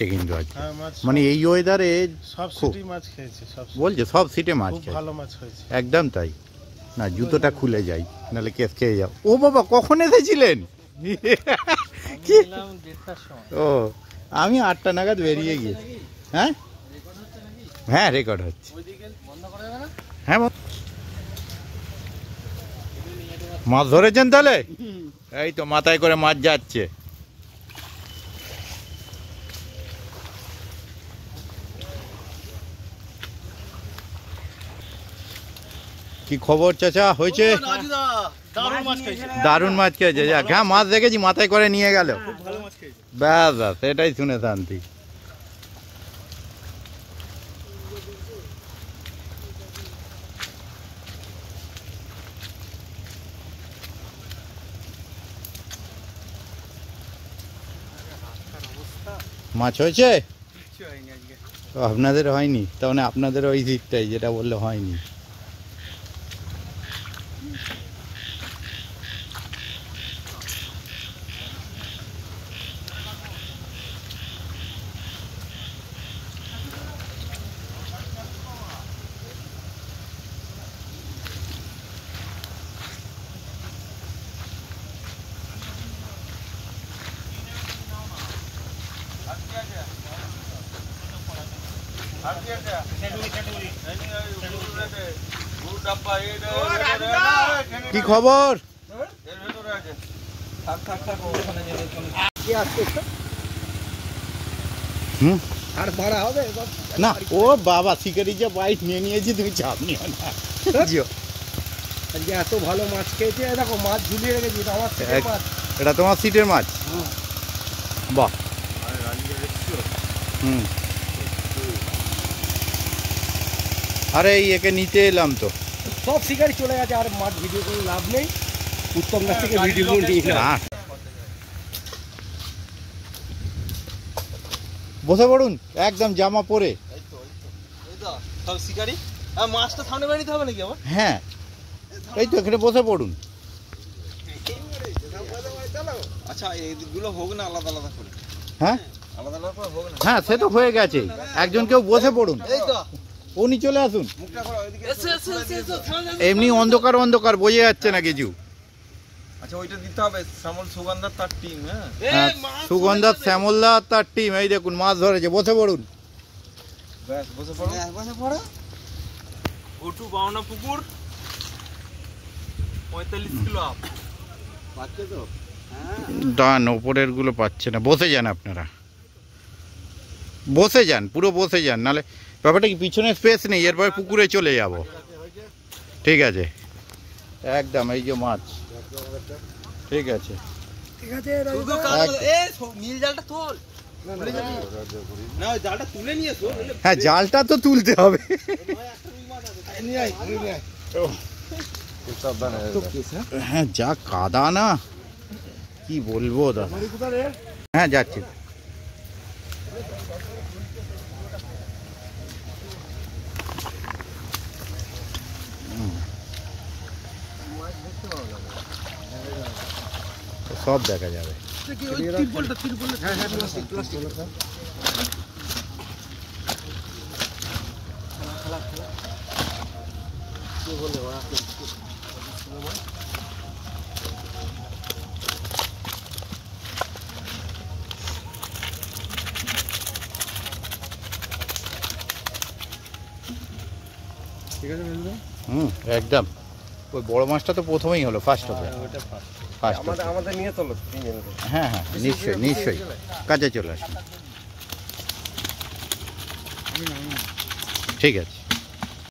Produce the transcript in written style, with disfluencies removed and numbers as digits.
হচ্ছে কিন্তু আজকে, মানে এই ওয়েদারে সব সিটি মাছ খেয়েছে, সব বলছে সব সিটে মাছ খুব ভালো মাছ হয়েছে। একদম তাই। না জুতোটা খুলে যাই, নাহলে কেস খেয়ে যাও। ও বাবা, কখন এসেছিলেন? ও, আমি 8টা নাগাদ বেরিয়ে গিয়েছি। হ্যাঁ হ্যাঁ, রেকর্ড হচ্ছে। হ্যাঁ, মাছ ধরেছেন তাহলে? এই তো মাথায় করে মাছ যাচ্ছে। কি খবর চাচা? হয়েছে? দারুণ মাছ খেয়েছে। হ্যাঁ, মাছ দেখেছি, মাথায় করে নিয়ে গেল। ব্যাস ব্যাস, এটাই শুনে শান্তি। মাছ হয়েছে? আপনাদের হয়নি? তার মানে আপনাদের ওই দিকটাই যেটা বললে হয়নি। কি খবর? না ও বাবা, শিকারি যে বাইক নিয়ে নিয়েছি, তুমি চাপ নিও না। এত ভালো মাছ খেয়েছে, দেখো মাছ ঝুলিয়ে রেখেছি। এটা তোমার সিটের মাছ? বাহ। হুম, আরে একে নিতে এলাম তো। সব শিকারি চলে গেছে, আর মাছ ভিডিও করে লাভ নেই। উত্তম গাছ থেকে ভিডিও নিয়ে না। বসে পড়ুন একদম জামা পরে। সব শিকারি মাছটা সামনে বাড়ি দিতে হবে নাকি আবার? হ্যাঁ, এই তো এখানে বসে পড়ুন। আচ্ছা, এইগুলো হোক না আলাদা আলাদা করে। হ্যাঁ আলাদা আলাদা করে হোক না। হ্যাঁ, সে তো হয়ে গেছে। একজন কেউ বসে পড়ুন। এই তো উনি চলে আসুন। মুখটা করো ওইদিকে। এমনি অন্ধকার অন্ধকার বোঝা যাচ্ছে না কিছু। আচ্ছা, ওইটা দিতে হবে। শ্যামল সুগন্ধার তার টিম। হ্যাঁ, সুগন্ধার শ্যামলদা তার টিম। এই দেখুন মাছ ধরেছে, বসে পড়ুন। ব্যাস, বসে পড়ো। বসে পড়ো। ওটু বাওনা পুকুর 45 কিলো আপ পাচ্ছে তো। ডান, ওপরের গুলো পাচ্ছে না। বসে যান আপনারা, বসে যান, পুরো বসে যান, নাহলে ব্যাপারটা কি পিছনে স্পেস নেই, এরপরে পুকুরে চলে যাব। ঠিক আছে, একদম। এই যে মাছ, ঠিক আছে ঠিক আছে। নীল জালটা তোল। না, ওই জালটা তুলে নিয়ে এসো। হ্যাঁ, জালটা তো তুলতে হবে। হ্যাঁ, যা কাদা না, কি বলবো দাদা। হ্যাঁ, যাচ্ছি। সব দেখা যাবে। হুম, একদম। ওই বড় মাছটা তো প্রথমেই হলো, ফার্স্ট হবে। আমাদের নিয়ে চলো। হ্যাঁ হ্যাঁ, নিশ্চয়ই নিশ্চয়ই, কাজে চলে আসুন। ঠিক আছে।